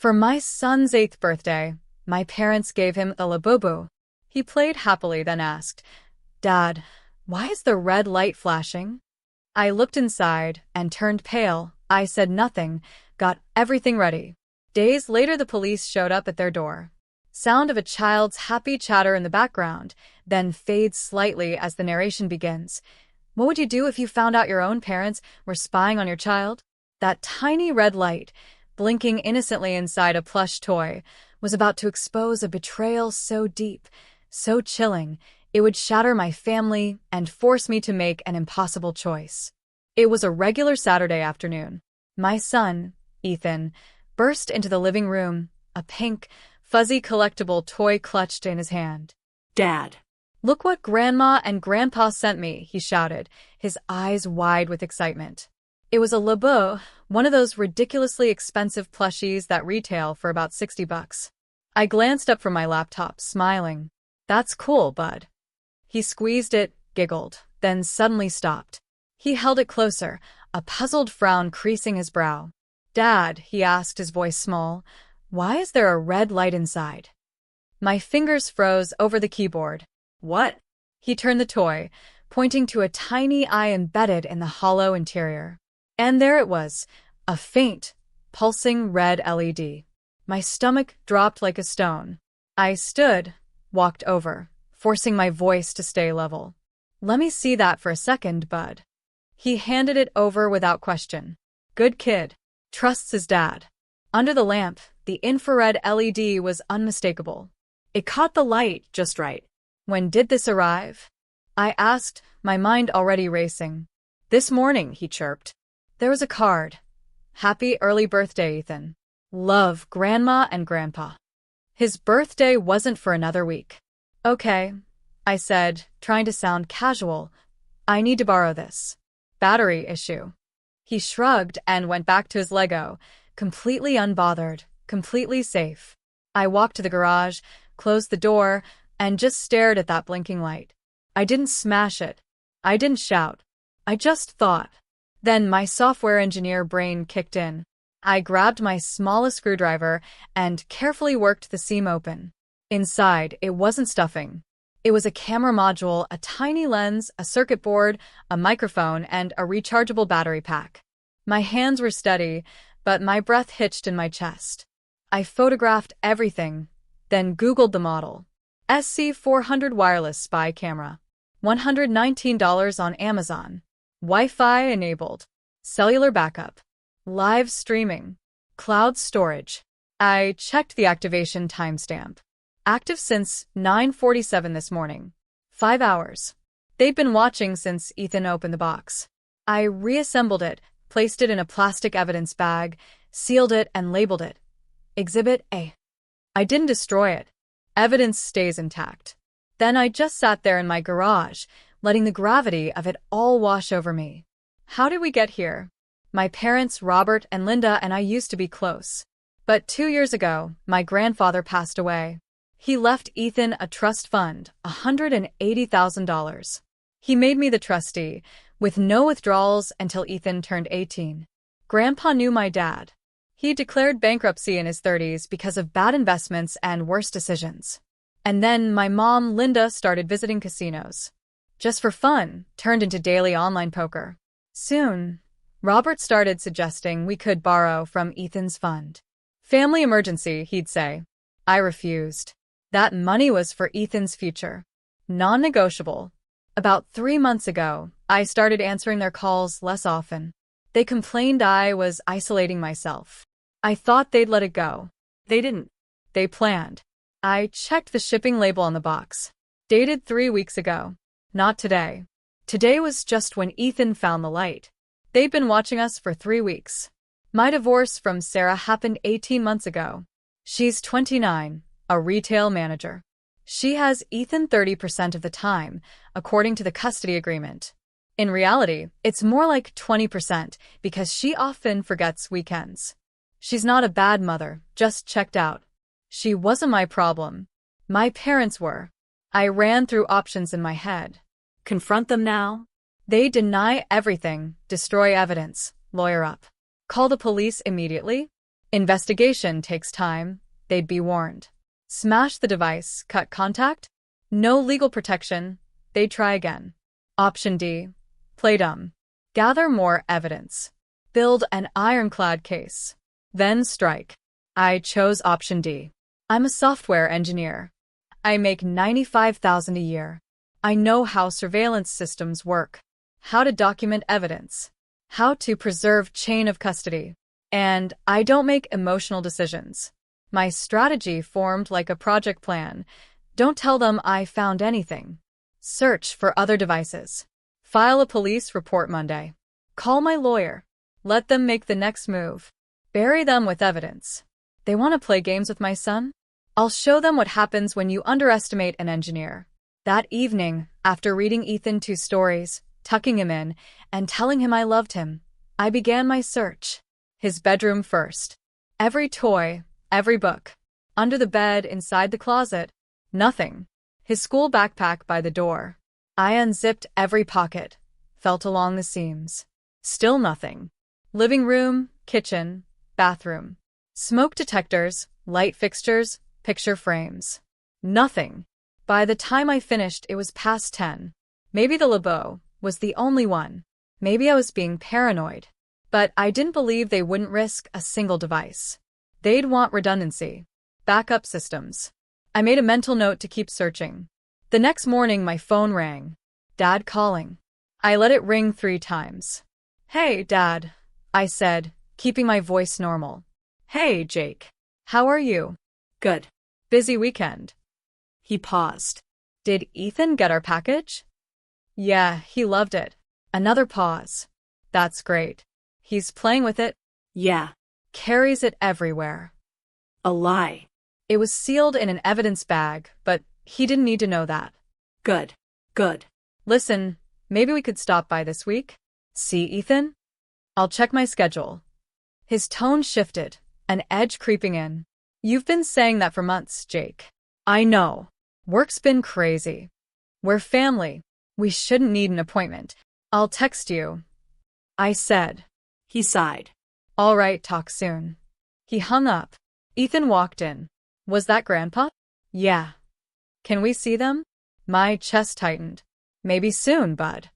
For my son's 8th birthday, my parents gave him a Labubu. He played happily, then asked, "Dad, why is the red light flashing?" I looked inside and turned pale. I said nothing, got everything ready. Days later, the police showed up at their door. Sound of a child's happy chatter in the background, then fades slightly as the narration begins. What would you do if you found out your own parents were spying on your child? That tiny red light, blinking innocently inside a plush toy, was about to expose a betrayal so deep, so chilling, it would shatter my family and force me to make an impossible choice. It was a regular Saturday afternoon. My son, Ethan, burst into the living room, a pink, fuzzy collectible toy clutched in his hand. "Dad." "Look what Grandma and Grandpa sent me," he shouted, his eyes wide with excitement. It was a Labubu, one of those ridiculously expensive plushies that retail for about $60. I glanced up from my laptop, smiling. "That's cool, bud." He squeezed it, giggled, then suddenly stopped. He held it closer, a puzzled frown creasing his brow. "Dad," he asked, his voice small, "why is there a red light inside?" My fingers froze over the keyboard. "What?" He turned the toy, pointing to a tiny eye embedded in the hollow interior. And there it was, a faint, pulsing red LED. My stomach dropped like a stone. I stood, walked over, forcing my voice to stay level. "Let me see that for a second, bud." He handed it over without question. Good kid. Trusts his dad. Under the lamp, the infrared LED was unmistakable. It caught the light just right. "When did this arrive?" I asked, my mind already racing. "This morning," he chirped. There was a card. "Happy early birthday, Ethan. Love, Grandma and Grandpa." His birthday wasn't for another week. "Okay," I said, trying to sound casual. "I need to borrow this." "Battery issue." He shrugged and went back to his Lego, completely unbothered, completely safe. I walked to the garage, closed the door, and just stared at that blinking light. I didn't smash it. I didn't shout. I just thought. Then my software engineer brain kicked in. I grabbed my smallest screwdriver and carefully worked the seam open. Inside, it wasn't stuffing. It was a camera module, a tiny lens, a circuit board, a microphone, and a rechargeable battery pack. My hands were steady, but my breath hitched in my chest. I photographed everything, then Googled the model. SC400 wireless spy camera. $119 on Amazon. Wi-Fi enabled. Cellular backup. Live streaming. Cloud storage. I checked the activation timestamp. Active since 9:47 this morning. 5 hours. They'd been watching since Ethan opened the box. I reassembled it, placed it in a plastic evidence bag, sealed it, and labeled it. Exhibit A. I didn't destroy it. Evidence stays intact. Then I just sat there in my garage, letting the gravity of it all wash over me. How did we get here? My parents, Robert and Linda, and I used to be close. But 2 years ago, my grandfather passed away. He left Ethan a trust fund, $180,000. He made me the trustee, with no withdrawals until Ethan turned 18. Grandpa knew my dad. He declared bankruptcy in his 30s because of bad investments and worse decisions. And then my mom, Linda, started visiting casinos. Just for fun, turned into daily online poker. Soon, Robert started suggesting we could borrow from Ethan's fund. Family emergency, he'd say. I refused. That money was for Ethan's future. Non-negotiable. About 3 months ago, I started answering their calls less often. They complained I was isolating myself. I thought they'd let it go. They didn't. They planned. I checked the shipping label on the box. Dated 3 weeks ago. Not today. Today was just when Ethan found the light. They'd been watching us for 3 weeks. My divorce from Sarah happened 18 months ago. She's 29, a retail manager. She has Ethan 30% of the time, according to the custody agreement. In reality, it's more like 20% because she often forgets weekends. She's not a bad mother, just checked out. She wasn't my problem. My parents were. I ran through options in my head. Confront them now? They deny everything, destroy evidence, lawyer up. Call the police immediately? Investigation takes time, they'd be warned. Smash the device, cut contact? No legal protection, they'd try again. Option D. Play dumb. Gather more evidence. Build an ironclad case. Then strike. I chose option D. I'm a software engineer. I make $95,000 a year. I know how surveillance systems work, how to document evidence, how to preserve chain of custody. And I don't make emotional decisions. My strategy formed like a project plan. Don't tell them I found anything. Search for other devices. File a police report Monday. Call my lawyer. Let them make the next move. Bury them with evidence. They want to play games with my son? I'll show them what happens when you underestimate an engineer. That evening, after reading Ethan 2 stories, tucking him in, and telling him I loved him, I began my search. His bedroom first. Every toy, every book. Under the bed, inside the closet. Nothing. His school backpack by the door. I unzipped every pocket, felt along the seams. Still nothing. Living room, kitchen, bathroom. Smoke detectors, light fixtures, picture frames. Nothing. By the time I finished, it was past 10. Maybe the Labubu was the only one. Maybe I was being paranoid. But I didn't believe they wouldn't risk a single device. They'd want redundancy. Backup systems. I made a mental note to keep searching. The next morning, my phone rang. Dad calling. I let it ring 3 times. Hey, Dad, I said, keeping my voice normal. Hey, Jake. How are you? Good. Busy weekend. He paused. Did Ethan get our package? Yeah, he loved it. Another pause. That's great. He's playing with it. Yeah. Carries it everywhere. A lie. It was sealed in an evidence bag, but he didn't need to know that. Good. Good. Listen, maybe we could stop by this week? See Ethan? I'll check my schedule. His tone shifted, an edge creeping in. You've been saying that for months, Jake. I know. Work's been crazy. We're family. We shouldn't need an appointment. I'll text you. I said. He sighed. All right, talk soon. He hung up. Ethan walked in. Was that Grandpa? Yeah. Can we see them? My chest tightened. Maybe soon, bud.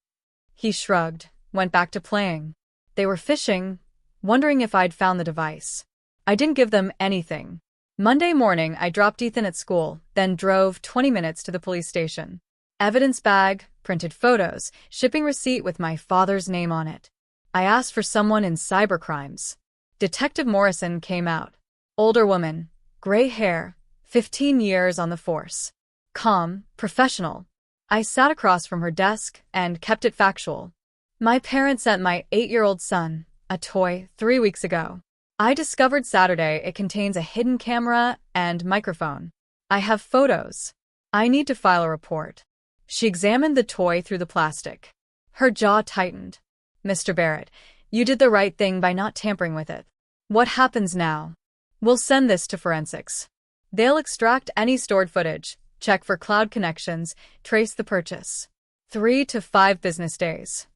He shrugged, went back to playing. They were fishing, wondering if I'd found the device. I didn't give them anything. Monday morning, I dropped Ethan at school, then drove 20 minutes to the police station. Evidence bag, printed photos, shipping receipt with my father's name on it. I asked for someone in cybercrimes. Detective Morrison came out. Older woman, gray hair, 15 years on the force. Calm, professional. I sat across from her desk and kept it factual. My parents sent my 8-year-old son a toy 3 weeks ago. I discovered Saturday it contains a hidden camera and microphone. I have photos. I need to file a report. She examined the toy through the plastic. Her jaw tightened. Mr. Barrett, you did the right thing by not tampering with it. What happens now? We'll send this to forensics. They'll extract any stored footage, check for cloud connections, trace the purchase. 3 to 5 business days.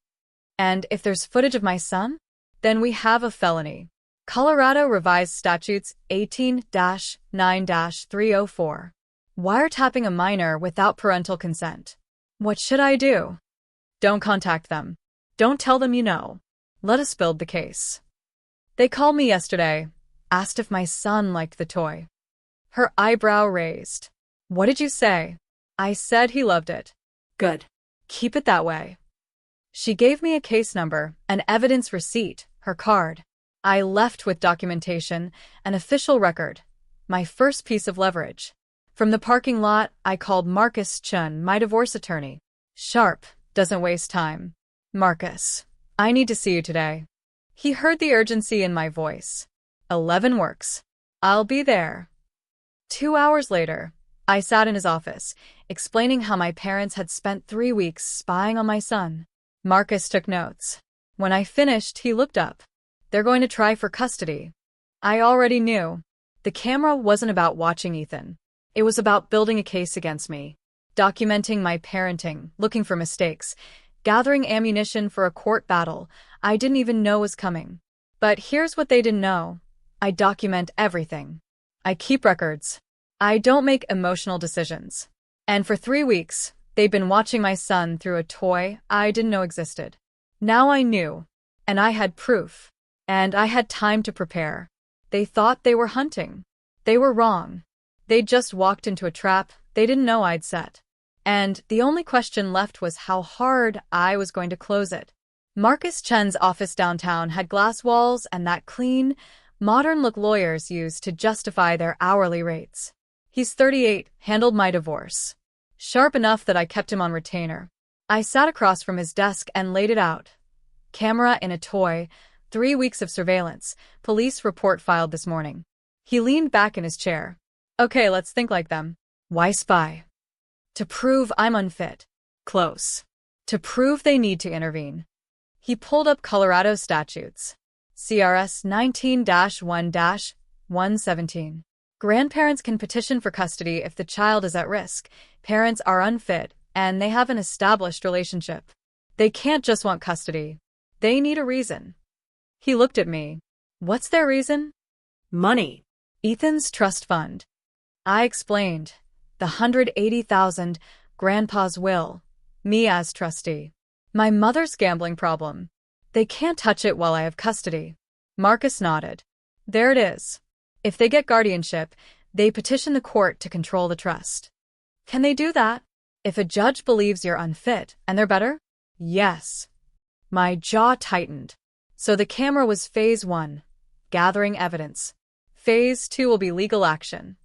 And if there's footage of my son, then we have a felony. Colorado Revised Statutes 18-9-304. Wiretapping a minor without parental consent. What should I do? Don't contact them. Don't tell them you know. Let us build the case. They called me yesterday, asked if my son liked the toy. Her eyebrow raised. What did you say? I said he loved it. Good. Keep it that way. She gave me a case number, an evidence receipt, her card. I left with documentation, an official record, my first piece of leverage. From the parking lot, I called Marcus Chun, my divorce attorney. Sharp, doesn't waste time. Marcus, I need to see you today. He heard the urgency in my voice. 11 works. I'll be there. 2 hours later, I sat in his office, explaining how my parents had spent 3 weeks spying on my son. Marcus took notes. When I finished, he looked up. They're going to try for custody. I already knew. The camera wasn't about watching Ethan. It was about building a case against me, documenting my parenting, looking for mistakes, gathering ammunition for a court battle I didn't even know was coming. But here's what they didn't know. I document everything. I keep records. I don't make emotional decisions. And for 3 weeks, they'd been watching my son through a toy I didn't know existed. Now I knew, and I had proof, and I had time to prepare. They thought they were hunting. They were wrong. They'd just walked into a trap they didn't know I'd set. And the only question left was how hard I was going to close it. Marcus Chen's office downtown had glass walls and that clean, modern look lawyers use to justify their hourly rates. He's 38, handled my divorce. Sharp enough that I kept him on retainer. I sat across from his desk and laid it out. Camera in a toy, 3 weeks of surveillance, police report filed this morning. He leaned back in his chair. Okay, let's think like them. Why spy? To prove I'm unfit. Close. To prove they need to intervene. He pulled up Colorado statutes. CRS 19-1-117. Grandparents can petition for custody if the child is at risk, parents are unfit, and they have an established relationship. They can't just want custody. They need a reason. He looked at me. What's their reason? Money. Ethan's trust fund. I explained. The $180,000, Grandpa's will. Me as trustee. My mother's gambling problem. They can't touch it while I have custody. Marcus nodded. There it is. If they get guardianship, they petition the court to control the trust. Can they do that? If a judge believes you're unfit and they're better? Yes. My jaw tightened. So the camera was phase 1, gathering evidence. Phase 2 will be legal action.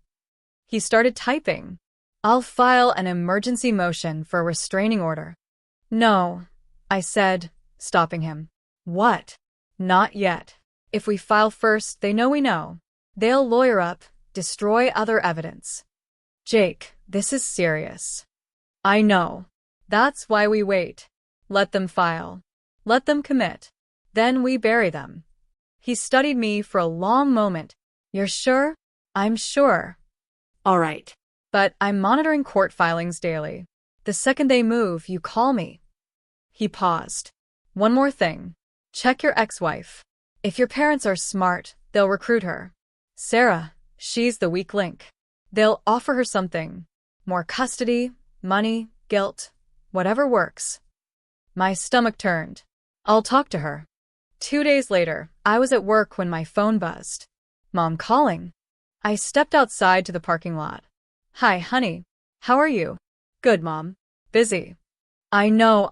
He started typing. I'll file an emergency motion for a restraining order. No, I said, stopping him. What? Not yet. If we file first, they know we know. They'll lawyer up, destroy other evidence. Jake, this is serious. I know. That's why we wait. Let them file. Let them commit. Then we bury them. He studied me for a long moment. You're sure? I'm sure. All right. But I'm monitoring court filings daily. The second they move, you call me. He paused. One more thing. Check your ex-wife. If your parents are smart, they'll recruit her. Sarah, she's the weak link. They'll offer her something. More custody, money, guilt, whatever works. My stomach turned. I'll talk to her. 2 days later, I was at work when my phone buzzed. Mom calling. I stepped outside to the parking lot. Hi, honey. How are you? Good, Mom. Busy. I know.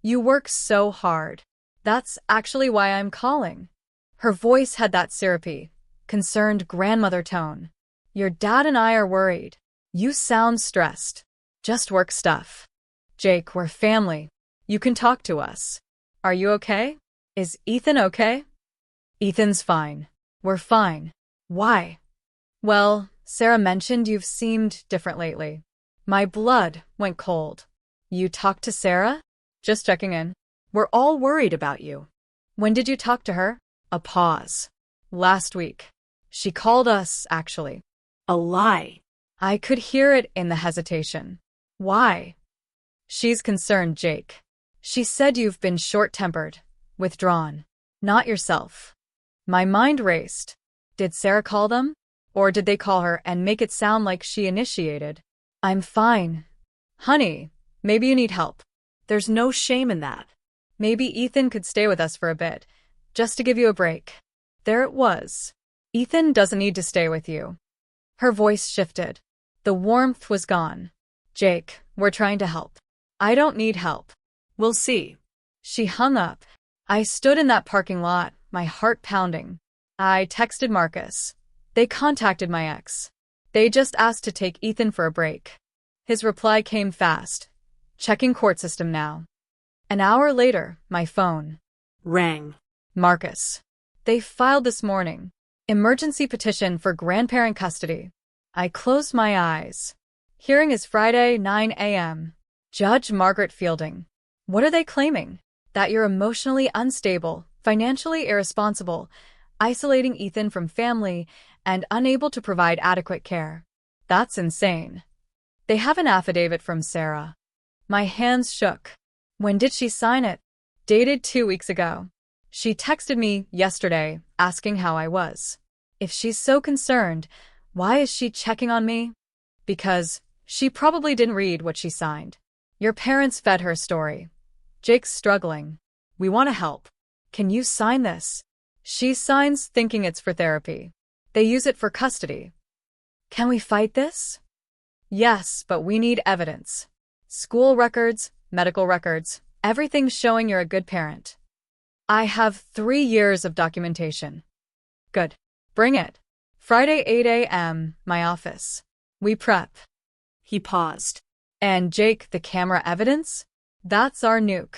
You work so hard. That's actually why I'm calling. Her voice had that syrupy, concerned grandmother tone. Your dad and I are worried. You sound stressed. Just work stuff. Jake, we're family. You can talk to us. Are you okay? Is Ethan okay? Ethan's fine. We're fine. Why? Well, Sarah mentioned you've seemed different lately. My blood went cold. You talked to Sarah? Just checking in. We're all worried about you. When did you talk to her? A pause. Last week. She called us, actually. A lie. I could hear it in the hesitation. Why? She's concerned, Jake. She said you've been short-tempered, withdrawn, not yourself. My mind raced. Did Sarah call them? Or did they call her and make it sound like she initiated? I'm fine. Honey, maybe you need help. There's no shame in that. Maybe Ethan could stay with us for a bit, just to give you a break. There it was. Ethan doesn't need to stay with you. Her voice shifted. The warmth was gone. Jake, we're trying to help. I don't need help. We'll see. She hung up. I stood in that parking lot, my heart pounding. I texted Marcus. They contacted my ex. They just asked to take Ethan for a break. His reply came fast. Checking court system now. An hour later, my phone rang. Marcus. They filed this morning. Emergency petition for grandparent custody. I closed my eyes. Hearing is Friday, 9 a.m. Judge Margaret Fielding. What are they claiming? That you're emotionally unstable, financially irresponsible, isolating Ethan from family, and unable to provide adequate care. That's insane. They have an affidavit from Sarah. My hands shook. When did she sign it? Dated 2 weeks ago. She texted me yesterday asking how I was. If she's so concerned, why is she checking on me? Because she probably didn't read what she signed. Your parents fed her a story. Jake's struggling. We want to help. Can you sign this? She signs thinking it's for therapy. They use it for custody. Can we fight this? Yes, but we need evidence. School records, medical records, everything showing you're a good parent. I have 3 years of documentation. Good. Bring it. Friday 8 a.m., my office. We prep. He paused. And Jake, the camera evidence? That's our nuke.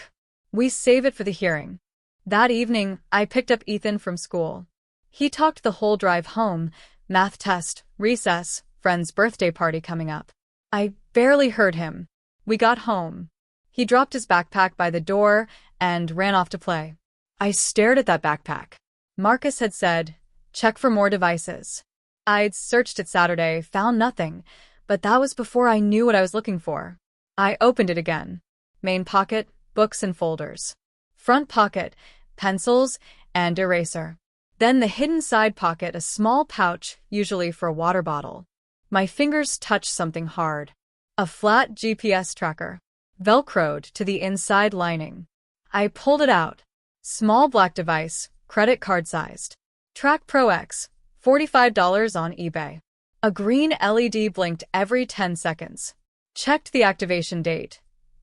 We save it for the hearing. That evening, I picked up Ethan from school. He talked the whole drive home, math test, recess, friend's birthday party coming up. I barely heard him. We got home. He dropped his backpack by the door and ran off to play. I stared at that backpack. Marcus had said, check for more devices. I'd searched it Saturday, found nothing, but that was before I knew what I was looking for. I opened it again. Main pocket, books and folders. Front pocket, pencils and eraser. Then the hidden side pocket, a small pouch, usually for a water bottle. My fingers touched something hard. A flat GPS tracker, velcroed to the inside lining. I pulled it out. Small black device, credit card sized. Track Pro X, $45 on eBay. A green LED blinked every 10 seconds. Checked the activation date.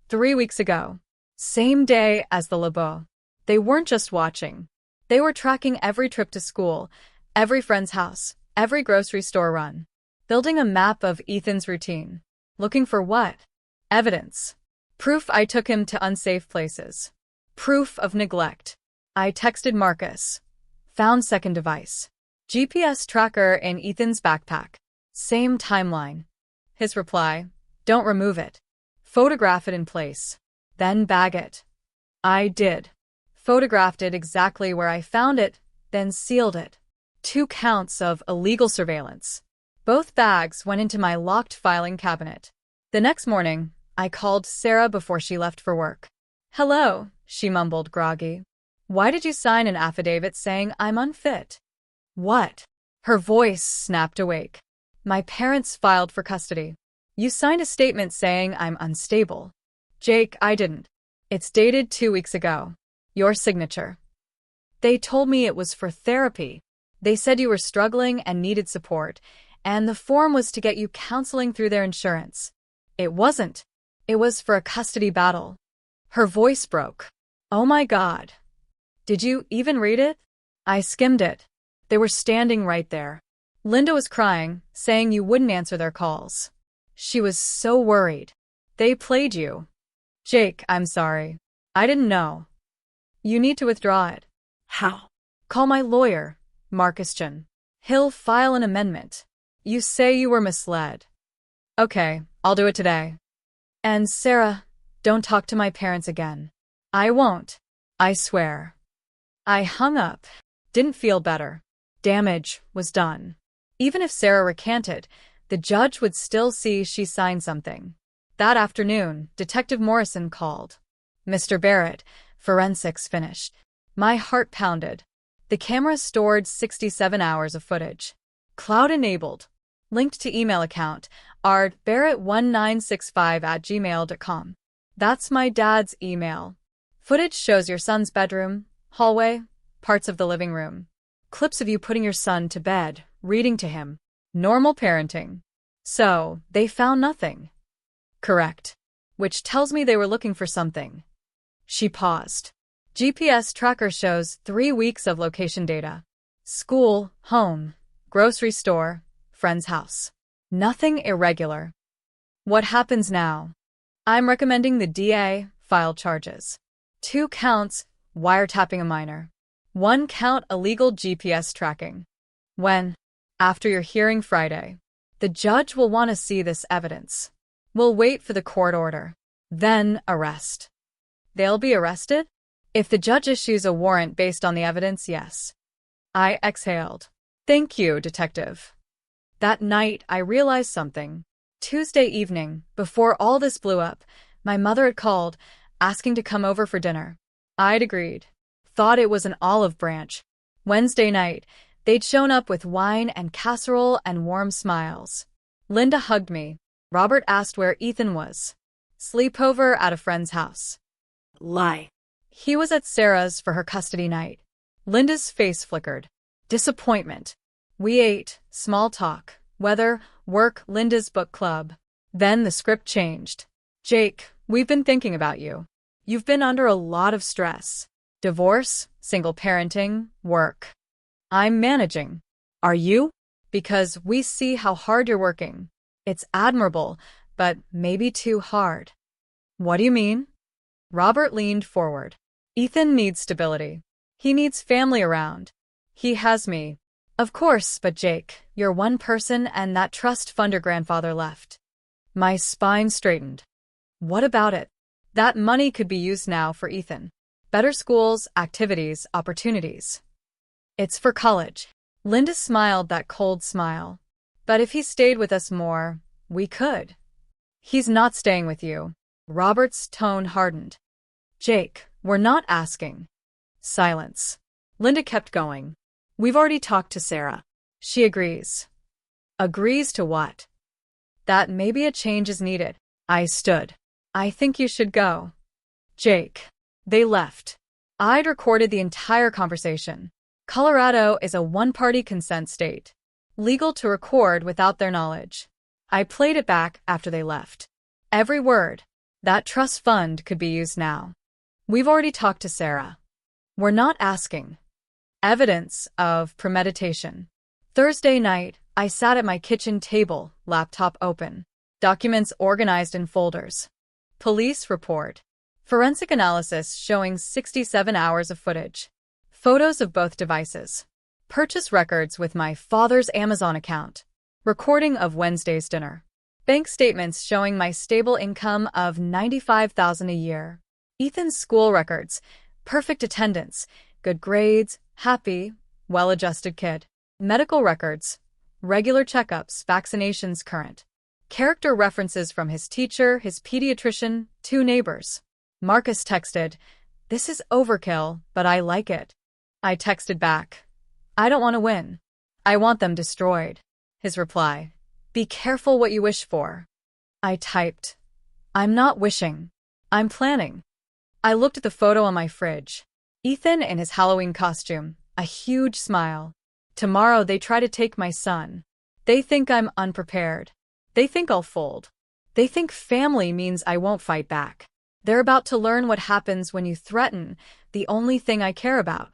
3 weeks ago. Same day as the Labubu. They weren't just watching. They were tracking every trip to school, every friend's house, every grocery store run. Building a map of Ethan's routine. Looking for what? Evidence. Proof I took him to unsafe places. Proof of neglect. I texted Marcus. Found second device. GPS tracker in Ethan's backpack. Same timeline. His reply, don't remove it. Photograph it in place. Then bag it. I did. Photographed it exactly where I found it, then sealed it. 2 counts of illegal surveillance. Both bags went into my locked filing cabinet. The next morning, I called Sarah before she left for work. Hello, she mumbled groggy. Why did you sign an affidavit saying I'm unfit? What? Her voice snapped awake. My parents filed for custody. You signed a statement saying I'm unstable. Jake, I didn't. It's dated 2 weeks ago. Your signature. They told me it was for therapy. They said you were struggling and needed support, and the form was to get you counseling through their insurance. It wasn't. It was for a custody battle. Her voice broke. Oh my God. Did you even read it? I skimmed it. They were standing right there. Linda was crying, saying you wouldn't answer their calls. She was so worried. They played you. Jake, I'm sorry. I didn't know. You need to withdraw it. How? Call my lawyer, Marcus Chen. He'll file an amendment. You say you were misled. Okay, I'll do it today. And Sarah, don't talk to my parents again. I won't. I swear. I hung up. Didn't feel better. Damage was done. Even if Sarah recanted, the judge would still see she signed something. That afternoon, Detective Morrison called. Mr. Barrett, forensics finished. My heart pounded. The camera stored 67 hours of footage. Cloud-enabled. Linked to email account, ardbarrett1965@gmail.com. That's my dad's email. Footage shows your son's bedroom, hallway, parts of the living room. Clips of you putting your son to bed, reading to him. Normal parenting. So, they found nothing. Correct. Which tells me they were looking for something. She paused. GPS tracker shows 3 weeks of location data. School, home, grocery store, friend's house. Nothing irregular. What happens now? I'm recommending the DA file charges. 2 counts, wiretapping a minor. 1 count illegal GPS tracking. When? After your hearing Friday. The judge will want to see this evidence. We'll wait for the court order. Then arrest. They'll be arrested? If the judge issues a warrant based on the evidence, yes. I exhaled. Thank you, Detective. That night, I realized something. Tuesday evening, before all this blew up, my mother had called, asking to come over for dinner. I'd agreed. thought it was an olive branch. Wednesday night, they'd shown up with wine and casserole and warm smiles. Linda hugged me. Robert asked where Ethan was. Sleepover at a friend's house. Lie. He was at Sarah's for her custody night. Linda's face flickered. Disappointment. We ate, small talk, weather, work, Linda's book club. Then the script changed. Jake, we've been thinking about you. You've been under a lot of stress. Divorce, single parenting, work. I'm managing. Are you? Because we see how hard you're working. It's admirable, but maybe too hard. What do you mean? Robert leaned forward. Ethan needs stability. He needs family around. He has me. Of course, but Jake, you're one person and that trust fund your grandfather left. My spine straightened. What about it? That money could be used now for Ethan. Better schools, activities, opportunities. It's for college. Linda smiled that cold smile. But if he stayed with us more, we could. He's not staying with you. Robert's tone hardened. Jake, we're not asking. Silence. Linda kept going. We've already talked to Sarah. She agrees. Agrees to what? That maybe a change is needed. I stood. I think you should go. Jake. They left. I'd recorded the entire conversation. Colorado is a one-party consent state. Legal to record without their knowledge. I played it back after they left. Every word. That trust fund could be used now. We've already talked to Sarah. We're not asking. Evidence of premeditation. Thursday night, I sat at my kitchen table, laptop open. Documents organized in folders. Police report. Forensic analysis showing 67 hours of footage. Photos of both devices. Purchase records with my father's Amazon account. Recording of Wednesday's dinner. Bank statements showing my stable income of $95,000 a year. Ethan's school records. Perfect attendance. Good grades. Happy. Well-adjusted kid. Medical records. Regular checkups. Vaccinations current. Character references from his teacher, his pediatrician, 2 neighbors. Marcus texted, "This is overkill, but I like it." I texted back, "I don't want to win. I want them destroyed." His reply, "Be careful what you wish for." I typed, "I'm not wishing. I'm planning." I looked at the photo on my fridge. Ethan in his Halloween costume, a huge smile. Tomorrow they try to take my son. They think I'm unprepared. They think I'll fold. They think family means I won't fight back. They're about to learn what happens when you threaten the only thing I care about.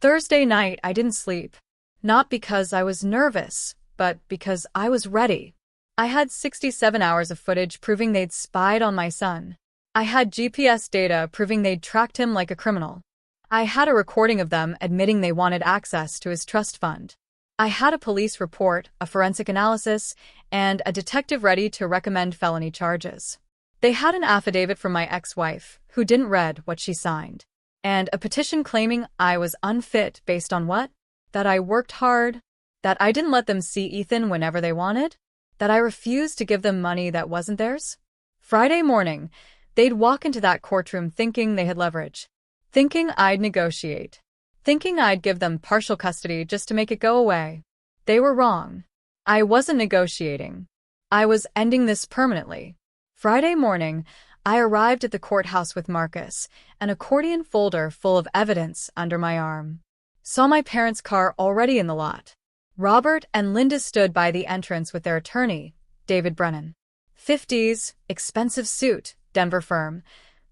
Thursday night, I didn't sleep. Not because I was nervous, but because I was ready. I had 67 hours of footage proving they'd spied on my son. I had GPS data proving they'd tracked him like a criminal. I had a recording of them admitting they wanted access to his trust fund. I had a police report, a forensic analysis, and a detective ready to recommend felony charges. They had an affidavit from my ex-wife, who didn't read what she signed, and a petition claiming I was unfit based on what? That I worked hard, that I didn't let them see Ethan whenever they wanted, that I refused to give them money that wasn't theirs. Friday morning, they'd walk into that courtroom thinking they had leverage, thinking I'd negotiate, thinking I'd give them partial custody just to make it go away. They were wrong. I wasn't negotiating. I was ending this permanently. Friday morning, I arrived at the courthouse with Marcus, an accordion folder full of evidence under my arm. Saw my parents' car already in the lot. Robert and Linda stood by the entrance with their attorney, David Brennan. 50s, expensive suit, Denver firm.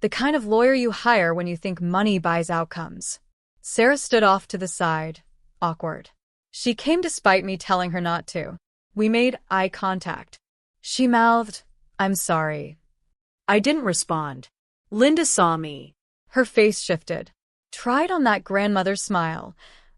The kind of lawyer you hire when you think money buys outcomes. Sarah stood off to the side, awkward. She came despite me telling her not to. We made eye contact. She mouthed, "I'm sorry." I didn't respond. Linda saw me. Her face shifted. Tried on that grandmother's smile.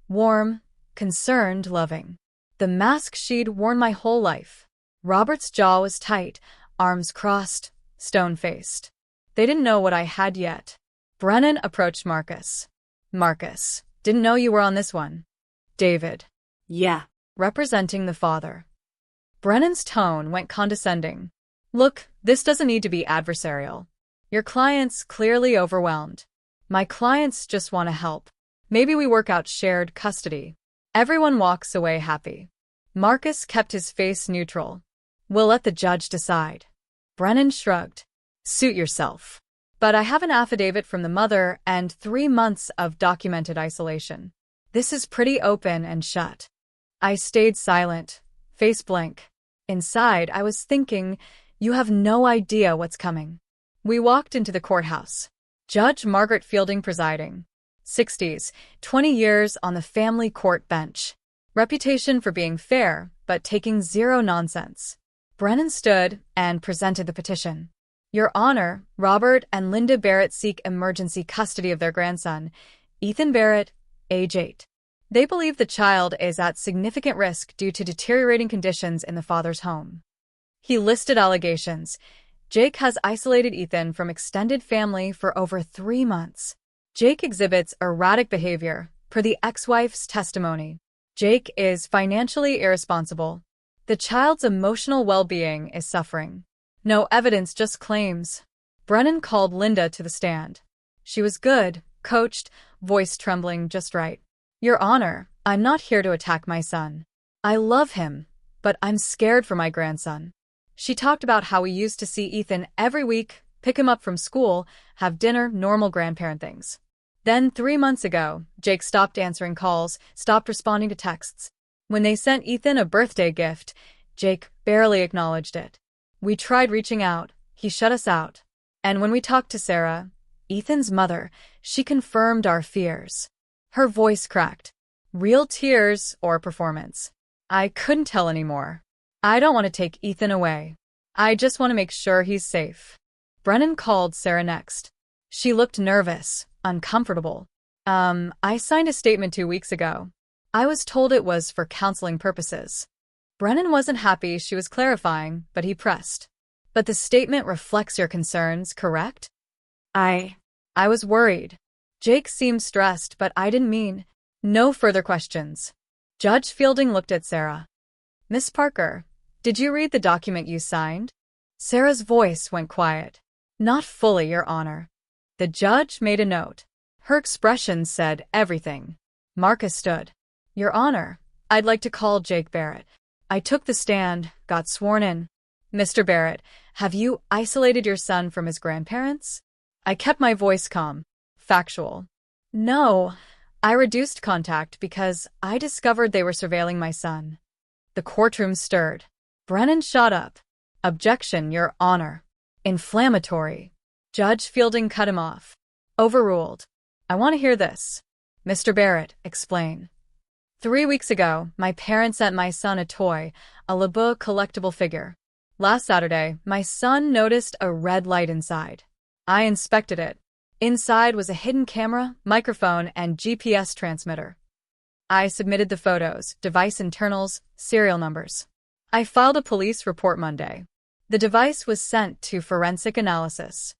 Warm, concerned, loving. The mask she'd worn my whole life. Robert's jaw was tight, arms crossed, stone-faced. They didn't know what I had yet. Brennan approached Marcus. "Marcus, didn't know you were on this one." David. "Yeah." Representing the father. Brennan's tone went condescending. "Look, this doesn't need to be adversarial. Your client's clearly overwhelmed. My clients just want to help. Maybe we work out shared custody. Everyone walks away happy. Marcus kept his face neutral. We'll let the judge decide. Brennan shrugged. Suit yourself. But I have an affidavit from the mother and 3 months of documented isolation. This is pretty open and shut. I stayed silent, face blank. Inside, I was thinking, you have no idea what's coming. We walked into the courthouse. Judge Margaret Fielding presiding. 60s, 20 years on the family court bench. Reputation for being fair, but taking zero nonsense. Brennan stood and presented the petition. Your Honor, Robert and Linda Barrett seek emergency custody of their grandson, Ethan Barrett, age 8. They believe the child is at significant risk due to deteriorating conditions in the father's home. He listed allegations. Jake has isolated Ethan from extended family for over 3 months. Jake exhibits erratic behavior, per the ex-wife's testimony. Jake is financially irresponsible. The child's emotional well-being is suffering. No evidence, just claims. Brennan called Linda to the stand. She was good, coached, voice trembling just right. Your Honor, I'm not here to attack my son. I love him, but I'm scared for my grandson. She talked about how we used to see Ethan every week, pick him up from school, have dinner, normal grandparent things. Then 3 months ago, Jake stopped answering calls, stopped responding to texts. When they sent Ethan a birthday gift, Jake barely acknowledged it. We tried reaching out, he shut us out. And when we talked to Sarah, Ethan's mother, she confirmed our fears. Her voice cracked. Real tears or performance? I couldn't tell anymore. I don't want to take Ethan away. I just want to make sure he's safe. Brennan called Sarah next. She looked nervous, uncomfortable. I signed a statement 2 weeks ago. I was told it was for counseling purposes. Brennan wasn't happy she was clarifying, but he pressed. But the statement reflects your concerns, correct? I was worried. Jake seemed stressed, but I didn't mean. No further questions. Judge Fielding looked at Sarah. Miss Parker, did you read the document you signed? Sarah's voice went quiet. Not fully, Your Honor. The judge made a note. Her expression said everything. Marcus stood. Your Honor, I'd like to call Jake Barrett. I took the stand, got sworn in. Mr. Barrett, have you isolated your son from his grandparents? I kept my voice calm. Factual. No, I reduced contact because I discovered they were surveilling my son. The courtroom stirred. Brennan shot up. Objection, Your Honor. Inflammatory. Judge Fielding cut him off. Overruled. I want to hear this. Mr. Barrett, explain. 3 weeks ago, my parents sent my son a toy, a Labubu collectible figure. Last Saturday, my son noticed a red light inside. I inspected it. Inside was a hidden camera, microphone, and GPS transmitter. I submitted the photos, device internals, serial numbers. I filed a police report Monday. The device was sent to forensic analysis.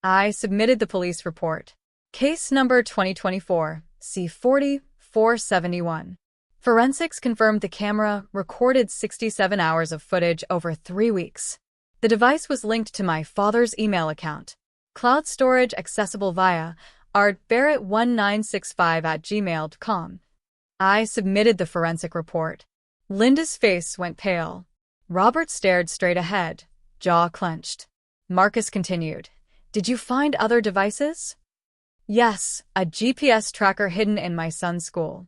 I submitted the police report. Case number 2024, C40-471. Forensics confirmed the camera recorded 67 hours of footage over 3 weeks. The device was linked to my father's email account. Cloud storage accessible via artbarrett1965@gmail.com. I submitted the forensic report. Linda's face went pale. Robert stared straight ahead, jaw clenched. Marcus continued. Did you find other devices? Yes, a GPS tracker hidden in my son's school.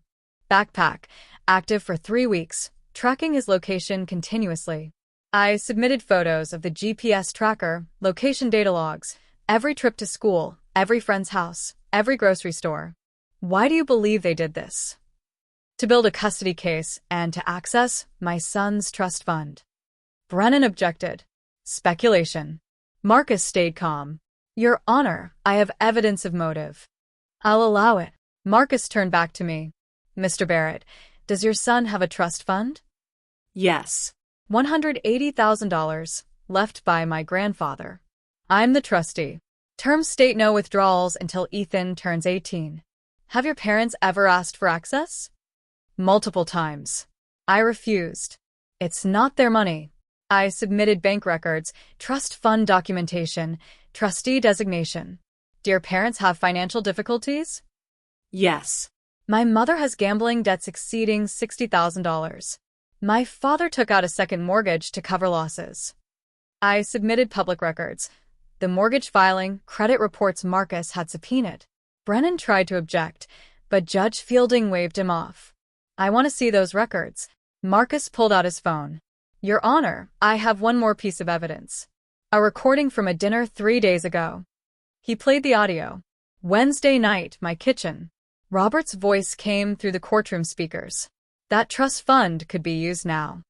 Backpack, active for 3 weeks, tracking his location continuously. I submitted photos of the GPS tracker, location data logs, every trip to school, every friend's house, every grocery store. Why do you believe they did this? To build a custody case and to access my son's trust fund. Brennan objected. Speculation. Marcus stayed calm. Your Honor, I have evidence of motive. I'll allow it. Marcus turned back to me. Mr. Barrett, does your son have a trust fund? Yes. $180,000, left by my grandfather. I'm the trustee. Terms state no withdrawals until Ethan turns 18. Have your parents ever asked for access? Multiple times. I refused. It's not their money. I submitted bank records, trust fund documentation, trustee designation. Do your parents have financial difficulties? Yes. My mother has gambling debts exceeding $60,000. My father took out a second mortgage to cover losses. I submitted public records. The mortgage filing, credit reports Marcus had subpoenaed. Brennan tried to object, but Judge Fielding waved him off. I want to see those records. Marcus pulled out his phone. Your Honor, I have one more piece of evidence. A recording from a dinner 3 days ago. He played the audio. Wednesday night, my kitchen. Robert's voice came through the courtroom speakers. That trust fund could be used now.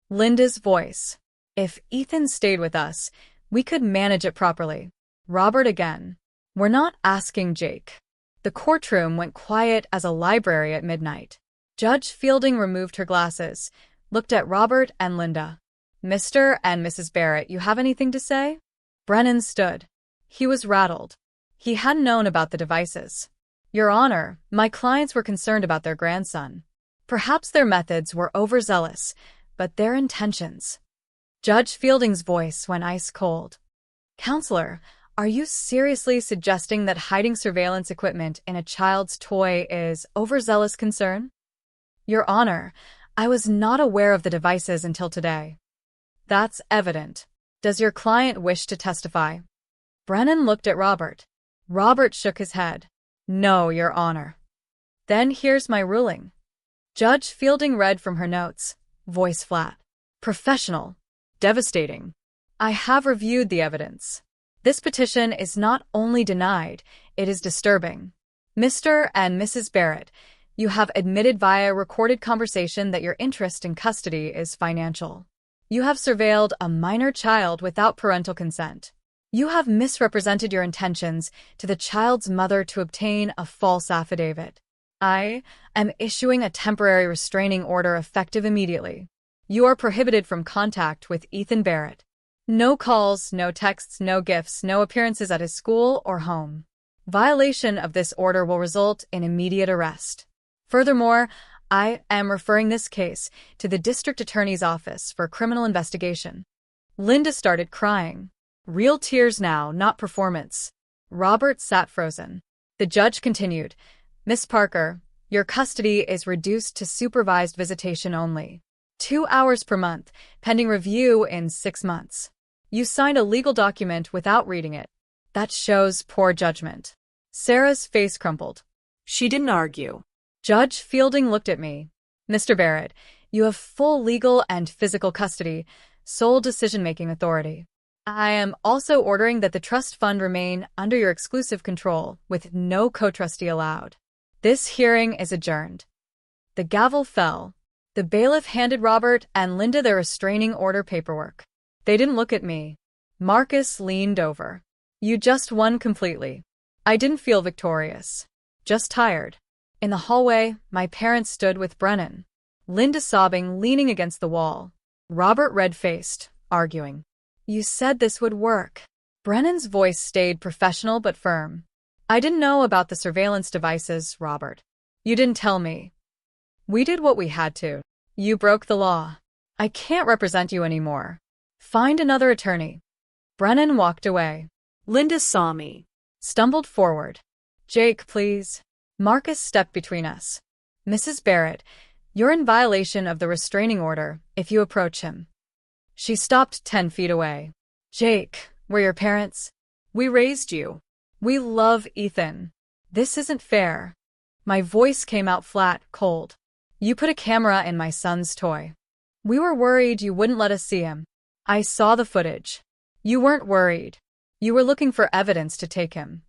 Linda's voice. If Ethan stayed with us, we could manage it properly. Robert again. We're not asking Jake. The courtroom went quiet as a library at midnight. Judge Fielding removed her glasses, looked at Robert and Linda. Mr. and Mrs. Barrett, you have anything to say? Brennan stood. He was rattled. He hadn't known about the devices. Your Honor, my clients were concerned about their grandson. Perhaps their methods were overzealous, but their intentions. Judge Fielding's voice went ice cold. Counselor, are you seriously suggesting that hiding surveillance equipment in a child's toy is overzealous concern? Your Honor, I was not aware of the devices until today. That's evident. Does your client wish to testify? Brennan looked at Robert. Robert shook his head. No, Your Honor. Then here's my ruling. Judge Fielding read from her notes, voice flat. Professional. Devastating. I have reviewed the evidence. This petition is not only denied, it is disturbing. Mr. and Mrs. Barrett, you have admitted via recorded conversation that your interest in custody is financial. You have surveilled a minor child without parental consent. You have misrepresented your intentions to the child's mother to obtain a false affidavit. I am issuing a temporary restraining order effective immediately. You are prohibited from contact with Ethan Barrett. No calls, no texts, no gifts, no appearances at his school or home. Violation of this order will result in immediate arrest. Furthermore, I am referring this case to the District Attorney's Office for criminal investigation. Linda started crying. Real tears now, not performance. Robert sat frozen. The judge continued, Miss Parker, your custody is reduced to supervised visitation only. 2 hours per month, pending review in 6 months. You signed a legal document without reading it. That shows poor judgment. Sarah's face crumpled. She didn't argue. Judge Fielding looked at me. Mr. Barrett, you have full legal and physical custody, sole decision-making authority. I am also ordering that the trust fund remain under your exclusive control, with no co-trustee allowed. This hearing is adjourned. The gavel fell. The bailiff handed Robert and Linda their restraining order paperwork. They didn't look at me. Marcus leaned over. You just won completely. I didn't feel victorious. Just tired. In the hallway, my parents stood with Brennan. Linda sobbing, leaning against the wall. Robert red-faced, arguing. You said this would work. Brennan's voice stayed professional but firm. I didn't know about the surveillance devices, Robert. You didn't tell me. We did what we had to. You broke the law. I can't represent you anymore. Find another attorney. Brennan walked away. Linda saw me. Stumbled forward. Jake, please. Marcus stepped between us. Mrs. Barrett, you're in violation of the restraining order if you approach him. She stopped 10 feet away. Jake, we're your parents. We raised you. We love Ethan. This isn't fair. My voice came out flat, cold. You put a camera in my son's toy. We were worried you wouldn't let us see him. I saw the footage. You weren't worried. You were looking for evidence to take him.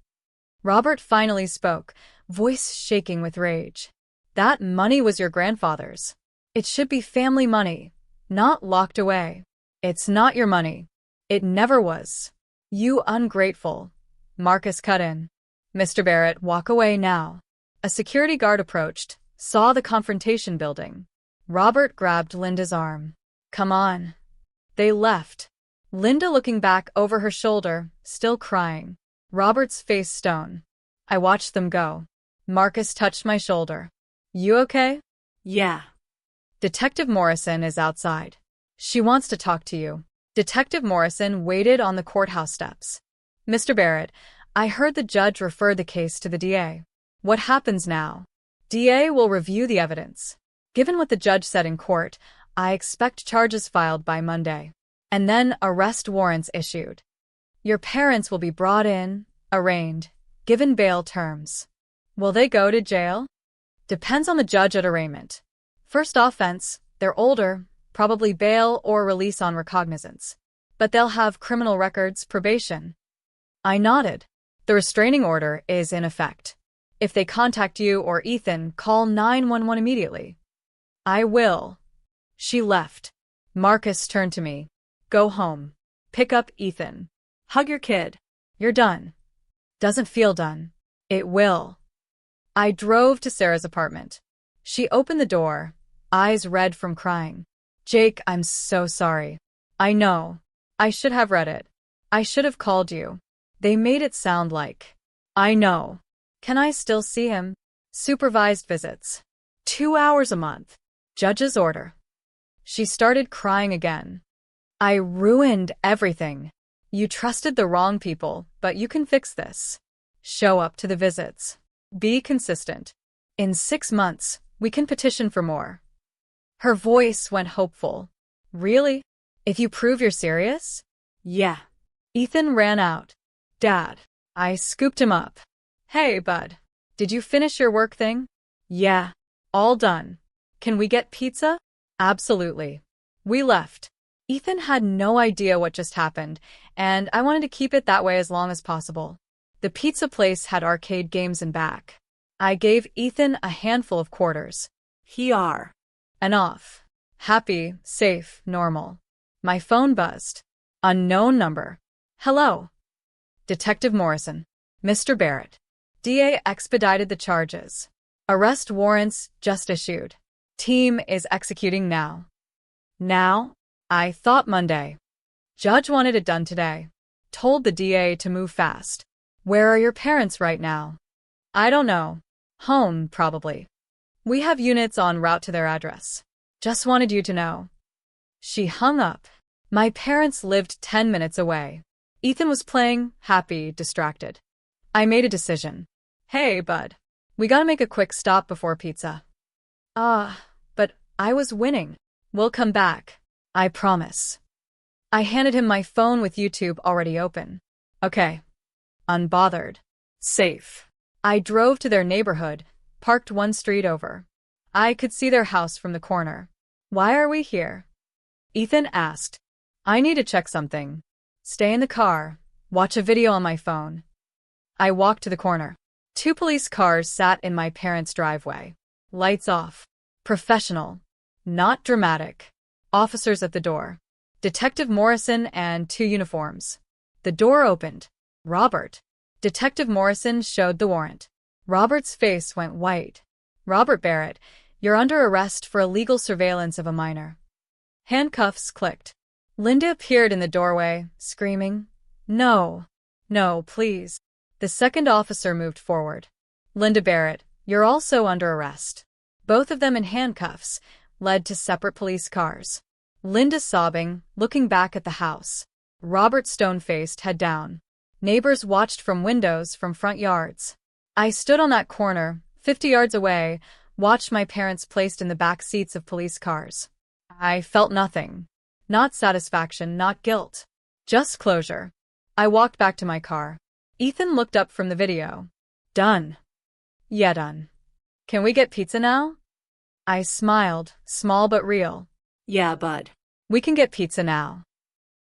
Robert finally spoke, voice shaking with rage. That money was your grandfather's. It should be family money, not locked away. It's not your money. It never was. You ungrateful. Marcus cut in. Mr. Barrett, walk away now. A security guard approached, saw the confrontation building. Robert grabbed Linda's arm. Come on. They left. Linda looking back over her shoulder, still crying. Robert's face stone. I watched them go. Marcus touched my shoulder. You okay? Yeah. Detective Morrison is outside. She wants to talk to you. Detective Morrison waited on the courthouse steps. Mr. Barrett, I heard the judge refer the case to the DA. What happens now? DA will review the evidence. Given what the judge said in court, I expect charges filed by Monday. And then arrest warrants issued. Your parents will be brought in, arraigned, given bail terms. Will they go to jail? Depends on the judge at arraignment. First offense, they're older, probably bail or release on recognizance. But they'll have criminal records, probation. I nodded. The restraining order is in effect. If they contact you or Ethan, call 911 immediately. I will. She left. Marcus turned to me. Go home. Pick up Ethan. Hug your kid. You're done. Doesn't feel done. It will. I drove to Sarah's apartment. She opened the door, eyes red from crying. Jake, I'm so sorry. I know. I should have read it. I should have called you. They made it sound like. I know. Can I still see him? Supervised visits. 2 hours a month. Judge's order. She started crying again. I ruined everything. You trusted the wrong people, but you can fix this. Show up to the visits. Be consistent. In 6 months, we can petition for more. Her voice went hopeful. Really? If you prove you're serious? Yeah. Ethan ran out. Dad. I scooped him up. Hey, bud. Did you finish your work thing? Yeah. All done. Can we get pizza? Absolutely. We left. Ethan had no idea what just happened, and I wanted to keep it that way as long as possible. The pizza place had arcade games in back. I gave Ethan a handful of quarters. And off. Happy, safe, normal. My phone buzzed. Unknown number. Hello. Detective Morrison. Mr. Barrett. DA expedited the charges. Arrest warrants just issued. Team is executing now. Now? I thought Monday. Judge wanted it done today. Told the DA to move fast. Where are your parents right now? I don't know. Home, probably. We have units en route to their address. Just wanted you to know. She hung up. My parents lived 10 minutes away. Ethan was playing, happy, distracted. I made a decision. Hey, bud. We gotta make a quick stop before pizza. But I was winning. We'll come back. I promise. I handed him my phone with YouTube already open. Okay. Unbothered. Safe. I drove to their neighborhood, parked one street over. I could see their house from the corner. Why are we here? Ethan asked. I need to check something. Stay in the car. Watch a video on my phone. I walked to the corner. 2 police cars sat in my parents' driveway. Lights off. Professional. Not dramatic. Officers at the door. Detective Morrison and 2 uniforms. The door opened. Robert. Detective Morrison showed the warrant. Robert's face went white. Robert Barrett, you're under arrest for illegal surveillance of a minor. Handcuffs clicked. Linda appeared in the doorway, screaming, No. No, please. The second officer moved forward. Linda Barrett, you're also under arrest. Both of them in handcuffs, led to separate police cars. Linda sobbing, looking back at the house. Robert stone-faced, head down. Neighbors watched from windows from front yards. I stood on that corner, 50 yards away, watched my parents placed in the back seats of police cars. I felt nothing. Not satisfaction, not guilt. Just closure. I walked back to my car. Ethan looked up from the video. Done. Yeah, done. Can we get pizza now? I smiled, small but real. Yeah, bud. We can get pizza now.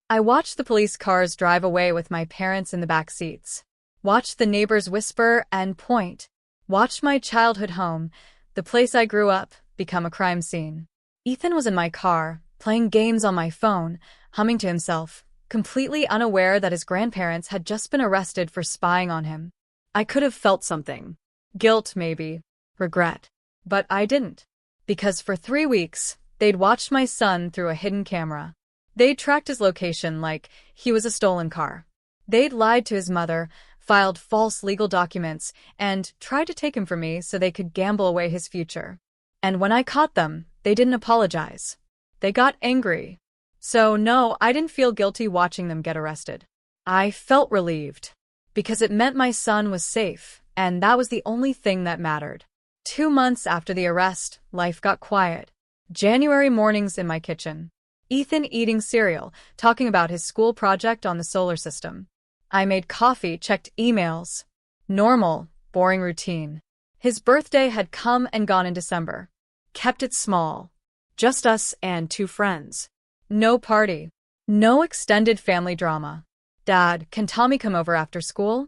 I watched the police cars drive away with my parents in the back seats. Watched the neighbors whisper and point. Watched my childhood home, the place I grew up, become a crime scene. Ethan was in my car, playing games on my phone, humming to himself, completely unaware that his grandparents had just been arrested for spying on him. I could have felt something. Guilt, maybe. Regret. But I didn't. Because for 3 weeks, they'd watched my son through a hidden camera. They'd tracked his location like he was a stolen car. They'd lied to his mother, filed false legal documents, and tried to take him from me so they could gamble away his future. And when I caught them, they didn't apologize. They got angry. So no, I didn't feel guilty watching them get arrested. I felt relieved. Because it meant my son was safe, and that was the only thing that mattered. 2 months after the arrest, life got quiet. January mornings in my kitchen. Ethan eating cereal, talking about his school project on the solar system. I made coffee, checked emails. Normal, boring routine. His birthday had come and gone in December. Kept it small. Just us and 2 friends. No party. No extended family drama. Dad, can Tommy come over after school?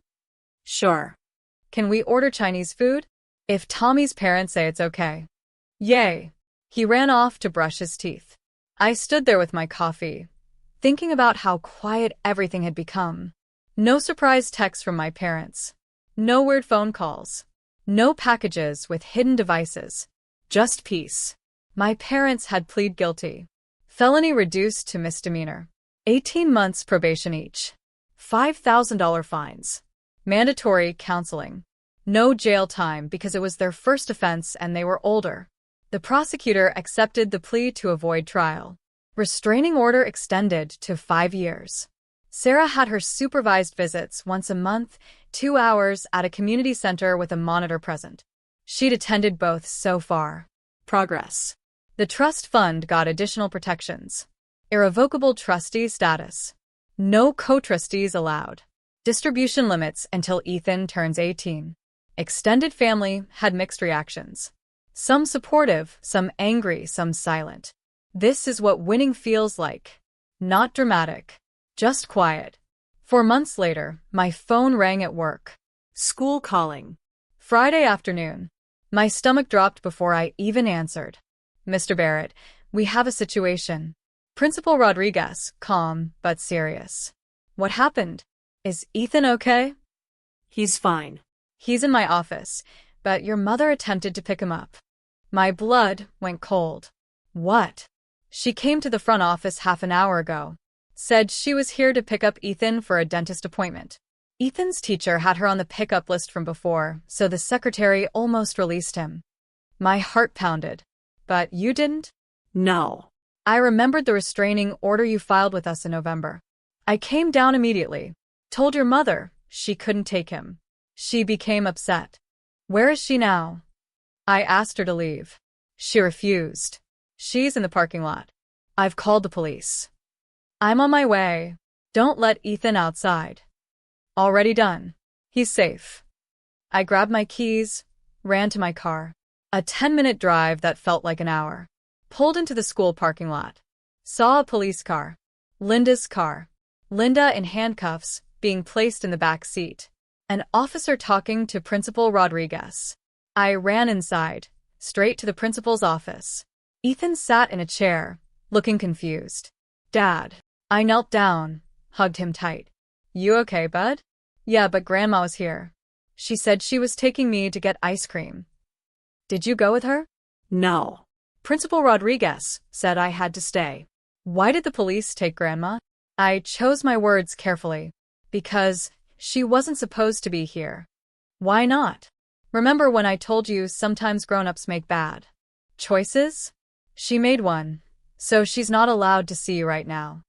Sure. Can we order Chinese food? If Tommy's parents say it's okay. Yay. He ran off to brush his teeth. I stood there with my coffee, thinking about how quiet everything had become. No surprise texts from my parents. No weird phone calls. No packages with hidden devices. Just peace. My parents had plead guilty. Felony reduced to misdemeanor. 18 months probation each. $5,000 fines. Mandatory counseling. No jail time because it was their first offense and they were older. The prosecutor accepted the plea to avoid trial. Restraining order extended to 5 years. Sarah had her supervised visits once a month, 2 hours at a community center with a monitor present. She'd attended both so far. Progress. The trust fund got additional protections. Irrevocable trustee status. No co-trustees allowed. Distribution limits until Ethan turns 18. Extended family had mixed reactions. Some supportive, some angry, some silent. This is what winning feels like. Not dramatic. Just quiet. 4 months later, my phone rang at work. School calling. Friday afternoon. My stomach dropped before I even answered. Mr. Barrett, we have a situation. Principal Rodriguez, calm but serious. What happened? Is Ethan okay? He's fine. He's in my office, but your mother attempted to pick him up. My blood went cold. What? She came to the front office half an hour ago. Said she was here to pick up Ethan for a dentist appointment. Ethan's teacher had her on the pickup list from before, so the secretary almost released him. My heart pounded. But you didn't? No. I remembered the restraining order you filed with us in November. I came down immediately. Told your mother she couldn't take him. She became upset. Where is she now? I asked her to leave. She refused. She's in the parking lot. I've called the police. I'm on my way. Don't let Ethan outside. Already done. He's safe. I grabbed my keys, ran to my car. A 10-minute drive that felt like an hour. Pulled into the school parking lot. Saw a police car. Linda's car. Linda in handcuffs, being placed in the back seat. An officer talking to Principal Rodriguez. I ran inside, straight to the principal's office. Ethan sat in a chair, looking confused. Dad. I knelt down, hugged him tight. You okay, bud? Yeah, but Grandma was here. She said she was taking me to get ice cream. Did you go with her? No. Principal Rodriguez said I had to stay. Why did the police take Grandma? I chose my words carefully. Because she wasn't supposed to be here. Why not? Remember when I told you sometimes grown-ups make bad choices? She made one, so she's not allowed to see you right now.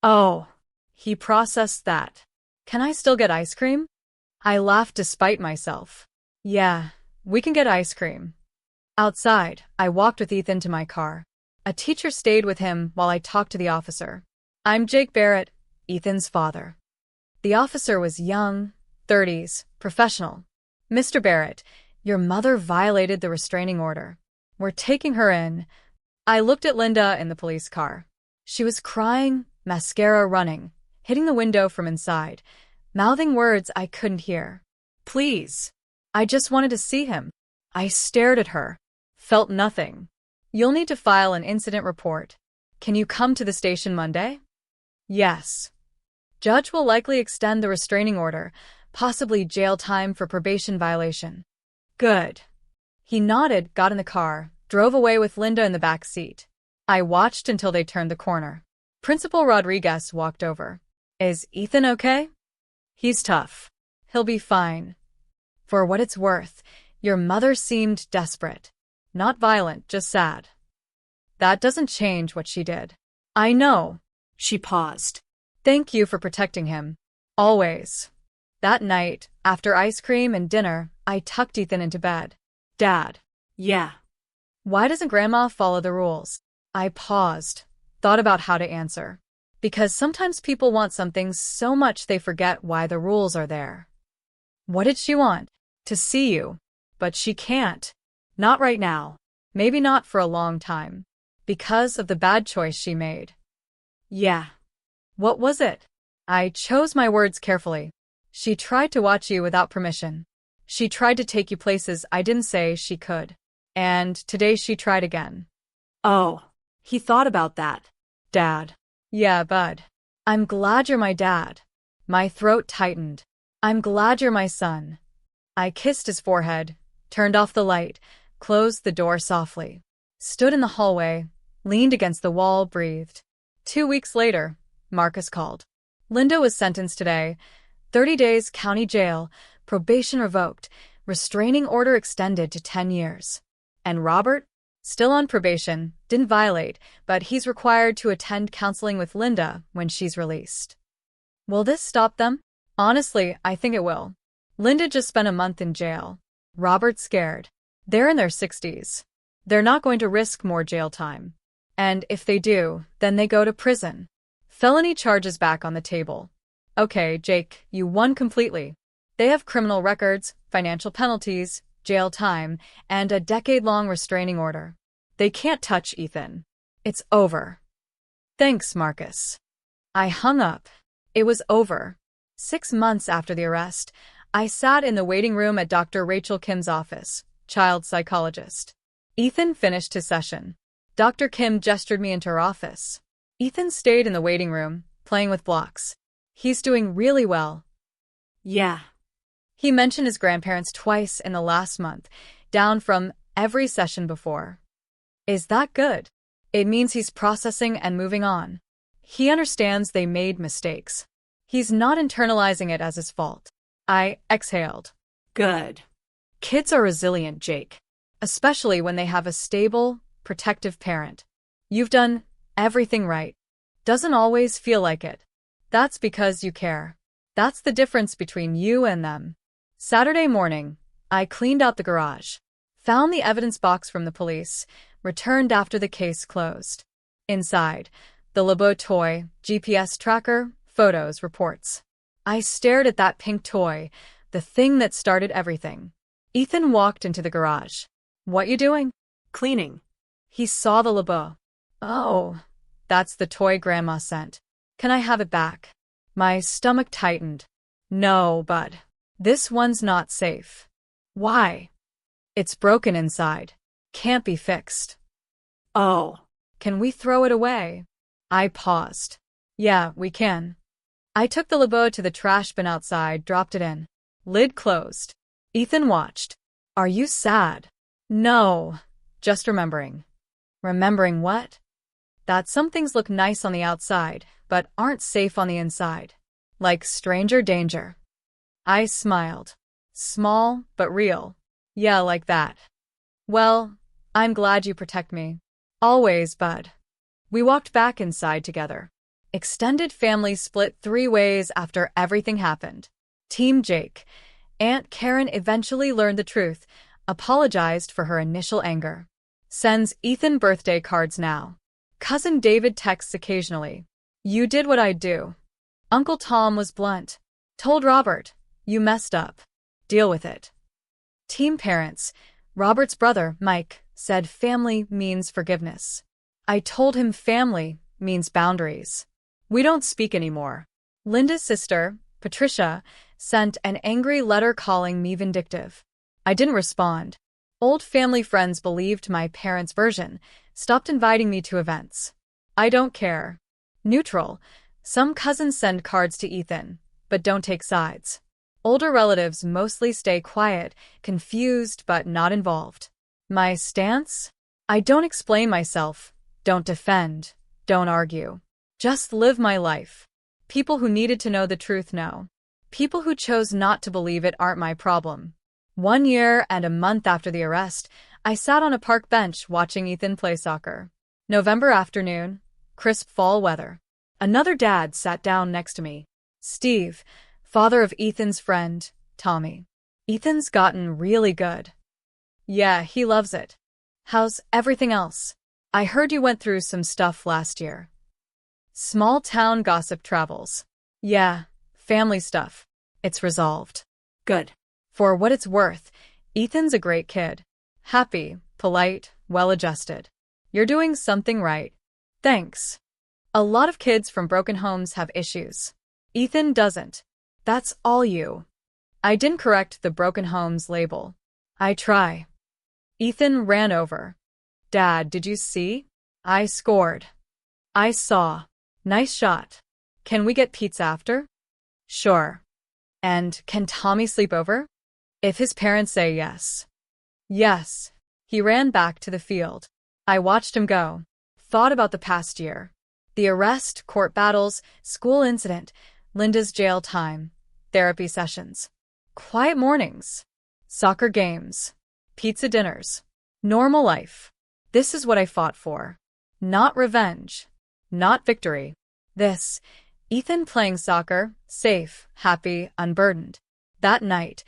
Oh, he processed that. Can I still get ice cream? I laughed despite myself. Yeah, we can get ice cream. Outside, I walked with Ethan to my car. A teacher stayed with him while I talked to the officer. I'm Jake Barrett, Ethan's father. The officer was young, 30s, professional. Mr. Barrett, your mother violated the restraining order. We're taking her in. I looked at Linda in the police car. She was crying, mascara running, hitting the window from inside, mouthing words I couldn't hear. Please. I just wanted to see him. I stared at her. Felt nothing. You'll need to file an incident report. Can you come to the station Monday? Yes. Judge will likely extend the restraining order, possibly jail time for probation violation. Good. He nodded, got in the car, drove away with Linda in the back seat. I watched until they turned the corner. Principal Rodriguez walked over. Is Ethan okay? He's tough. He'll be fine. For what it's worth, your mother seemed desperate. Not violent, just sad. That doesn't change what she did. I know. She paused. Thank you for protecting him. Always. That night, after ice cream and dinner, I tucked Ethan into bed. Dad. Yeah. Why doesn't Grandma follow the rules? I paused, thought about how to answer. Because sometimes people want something so much they forget why the rules are there. What did she want? To see you. But she can't. Not right now. Maybe not for a long time. Because of the bad choice she made. Yeah. What was it? I chose my words carefully. She tried to watch you without permission. She tried to take you places I didn't say she could. And today she tried again. Oh, he thought about that. Dad. Yeah, bud. I'm glad you're my dad. My throat tightened. I'm glad you're my son. I kissed his forehead, turned off the light, closed the door softly, stood in the hallway, leaned against the wall, breathed. 2 weeks later, Marcus called. Linda was sentenced today. 30 days county jail, probation revoked, restraining order extended to 10 years. And Robert? Still on probation, didn't violate, but he's required to attend counseling with Linda when she's released. Will this stop them? Honestly, I think it will. Linda just spent a month in jail. Robert's scared. They're in their 60s. They're not going to risk more jail time. And if they do, then they go to prison. Felony charges back on the table. Okay, Jake, you won completely. They have criminal records, financial penalties, jail time, and a decade-long restraining order. They can't touch Ethan. It's over. Thanks, Marcus. I hung up. It was over. 6 months after the arrest, I sat in the waiting room at Dr. Rachel Kim's office, child psychologist. Ethan finished his session. Dr. Kim gestured me into her office. Ethan stayed in the waiting room, playing with blocks. He's doing really well. Yeah. He mentioned his grandparents twice in the last month, down from every session before. Is that good? It means he's processing and moving on. He understands they made mistakes. He's not internalizing it as his fault. I exhaled. Good. Kids are resilient, Jake. Especially when they have a stable, protective parent. You've done everything right. Doesn't always feel like it. That's because you care. That's the difference between you and them. Saturday morning, I cleaned out the garage. Found the evidence box from the police. Returned after the case closed. Inside, the Labubu toy, GPS tracker, photos, reports. I stared at that pink toy, the thing that started everything. Ethan walked into the garage. What you doing? Cleaning. He saw the Labubu. Oh, that's the toy Grandma sent. Can I have it back? My stomach tightened. No, bud. This one's not safe. Why? It's broken inside. Can't be fixed. Oh. Can we throw it away? I paused. Yeah, we can. I took the Labubu to the trash bin outside, dropped it in. Lid closed. Ethan watched. Are you sad? No. Just remembering. Remembering what? That some things look nice on the outside, but aren't safe on the inside. Like stranger danger. I smiled. Small, but real. Yeah, like that. Well, I'm glad you protect me. Always, bud. We walked back inside together. Extended family split 3 ways after everything happened. Team Jake. Aunt Karen eventually learned the truth, apologized for her initial anger. Sends Ethan birthday cards now. Cousin David texts occasionally. You did what I'd do. Uncle Tom was blunt. Told Robert, you messed up. Deal with it. Team parents. Robert's brother, Mike, said family means forgiveness. I told him family means boundaries. We don't speak anymore. Linda's sister, Patricia, sent an angry letter calling me vindictive. I didn't respond. Old family friends believed my parents' version, stopped inviting me to events. I don't care. Neutral. Some cousins send cards to Ethan, but don't take sides. Older relatives mostly stay quiet, confused but not involved. My stance? I don't explain myself, don't defend, don't argue. Just live my life. People who needed to know the truth know. People who chose not to believe it aren't my problem. 1 year and a month after the arrest, I sat on a park bench watching Ethan play soccer. November afternoon, crisp fall weather. Another dad sat down next to me. Steve, father of Ethan's friend, Tommy. Ethan's gotten really good. Yeah, he loves it. How's everything else? I heard you went through some stuff last year. Small town gossip travels. Yeah, family stuff. It's resolved. Good. For what it's worth, Ethan's a great kid. Happy, polite, well-adjusted. You're doing something right. Thanks. A lot of kids from broken homes have issues. Ethan doesn't. That's all you. I didn't correct the broken homes label. I try. Ethan ran over. Dad, did you see? I scored. I saw. Nice shot. Can we get pizza after? Sure. And can Tommy sleep over? If his parents say yes. Yes. He ran back to the field. I watched him go. Thought about the past year. The arrest, court battles, school incident, Linda's jail time, therapy sessions, quiet mornings, soccer games, pizza dinners, normal life. This is what I fought for. Not revenge. Not victory. This, Ethan playing soccer, safe, happy, unburdened. That night,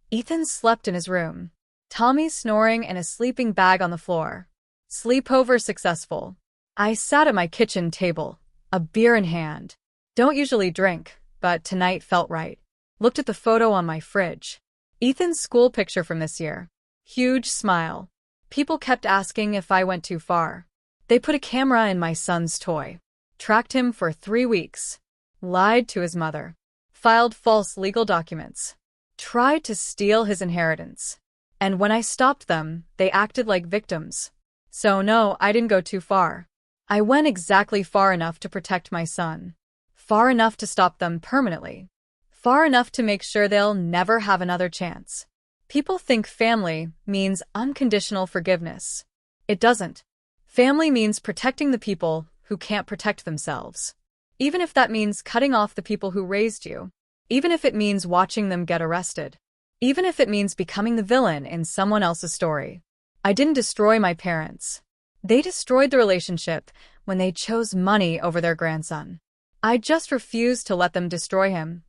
Ethan slept in his room. Tommy snoring in a sleeping bag on the floor. Sleepover successful. I sat at my kitchen table, a beer in hand. Don't usually drink, but tonight felt right. Looked at the photo on my fridge. Ethan's school picture from this year. Huge smile. People kept asking if I went too far. They put a camera in my son's toy. Tracked him for 3 weeks. Lied to his mother. Filed false legal documents. Tried to steal his inheritance. And when I stopped them, they acted like victims. So no, I didn't go too far. I went exactly far enough to protect my son. Far enough to stop them permanently. Far enough to make sure they'll never have another chance. People think family means unconditional forgiveness. It doesn't. Family means protecting the people who can't protect themselves. Even if that means cutting off the people who raised you. Even if it means watching them get arrested. Even if it means becoming the villain in someone else's story. I didn't destroy my parents. They destroyed the relationship when they chose money over their grandson. I just refused to let them destroy him,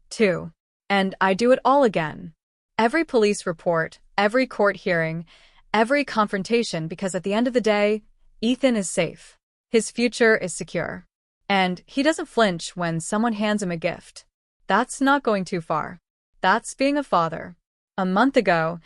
too. And I do it all again. Every police report, every court hearing, every confrontation, because at the end of the day, Ethan is safe. His future is secure. And he doesn't flinch when someone hands him a gift. That's not going too far. That's being a father. A month ago,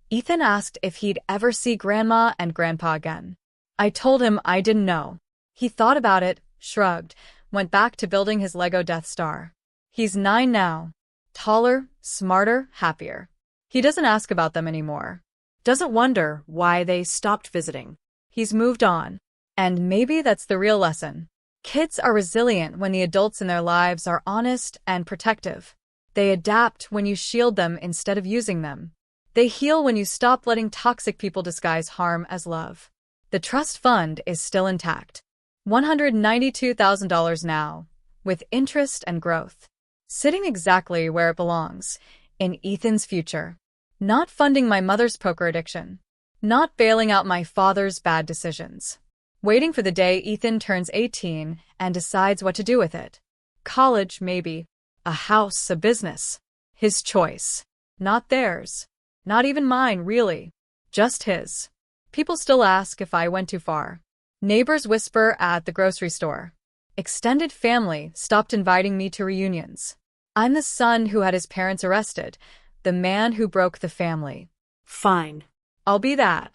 Ethan asked if he'd ever see Grandma and Grandpa again. I told him I didn't know. He thought about it, shrugged, went back to building his Lego Death Star. He's 9 now. Taller, smarter, happier. He doesn't ask about them anymore. Doesn't wonder why they stopped visiting. He's moved on. And maybe that's the real lesson. Kids are resilient when the adults in their lives are honest and protective. They adapt when you shield them instead of using them. They heal when you stop letting toxic people disguise harm as love. The trust fund is still intact. $192,000 now, with interest and growth. Sitting exactly where it belongs, in Ethan's future. Not funding my mother's poker addiction. Not bailing out my father's bad decisions. Waiting for the day Ethan turns 18 and decides what to do with it. College, maybe. A house, a business. His choice. Not theirs. Not even mine, really. Just his. People still ask if I went too far. Neighbors whisper at the grocery store. Extended family stopped inviting me to reunions. I'm the son who had his parents arrested, the man who broke the family. Fine. I'll be that.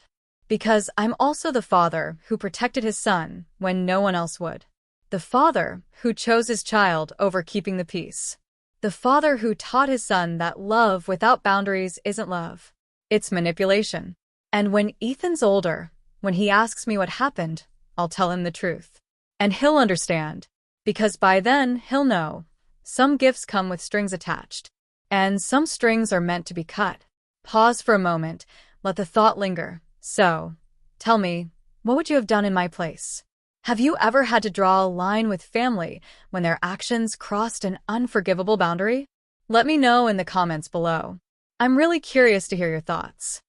Because I'm also the father who protected his son when no one else would. The father who chose his child over keeping the peace. The father who taught his son that love without boundaries isn't love. It's manipulation. And when Ethan's older, when he asks me what happened, I'll tell him the truth. And he'll understand. Because by then, he'll know. Some gifts come with strings attached. And some strings are meant to be cut. Pause for a moment. Let the thought linger. So, tell me, what would you have done in my place? Have you ever had to draw a line with family when their actions crossed an unforgivable boundary? Let me know in the comments below. I'm really curious to hear your thoughts.